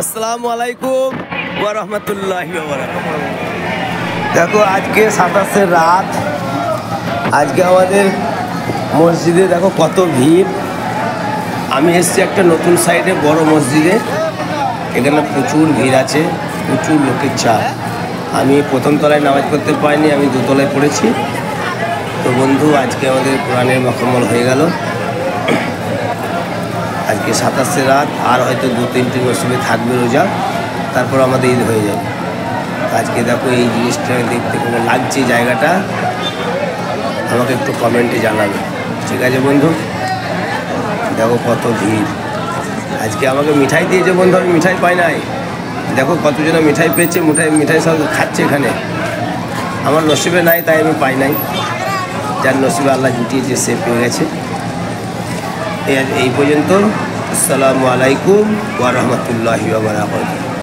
আসসালামু আলাইকুম ওয়া রাহমাতুল্লাহি ওয়া বারাকাতুহু। দেখো আজকে 27 রাত, আজকে আমাদের মসজিদে দেখো কত ভিড়। আমি এসেছি একটা নতুন সাইডে বড় মসজিদে, এখানে প্রচুর ভিড় আছে, প্রচুর লোকের চাপ। আমি প্রথম তলায় নামাজ পড়তে পারিনি, আমি দোতলায় পড়েছি। তো বন্ধু, আজকে আমাদের কোরআনের মোকাম্মল হয়ে গেল। আজকে 27 রাত, আর হয়তো 2-3টি নসিবে থাকবে রোজা, তারপর আমাদের ঈদ হয়ে যাবে। আজকে দেখো এই জিনিসটা দেখতে কেমন লাগছে, জায়গাটা আমাকে একটু কমেন্টে জানাবে, ঠিক আছে বন্ধু? দেখো কত ভিড়। আজকে আমাকে মিঠাই দিয়েছে বন্ধু, আমি মিঠাই পাই নাই। দেখো কতজন মিঠাই পেয়েছে, মিঠাই সব খাচ্ছে এখানে। আমার নসিবে নাই, তাই আমি পাই নাই। যার নসিবে আল্লাহ জুটিয়েছে সে পেয়ে গেছে। এই পর্যন্ত। আসসালামু আলাইকুম ওয়া রাহমাতুল্লাহি ওয়া বারাকাতুহু।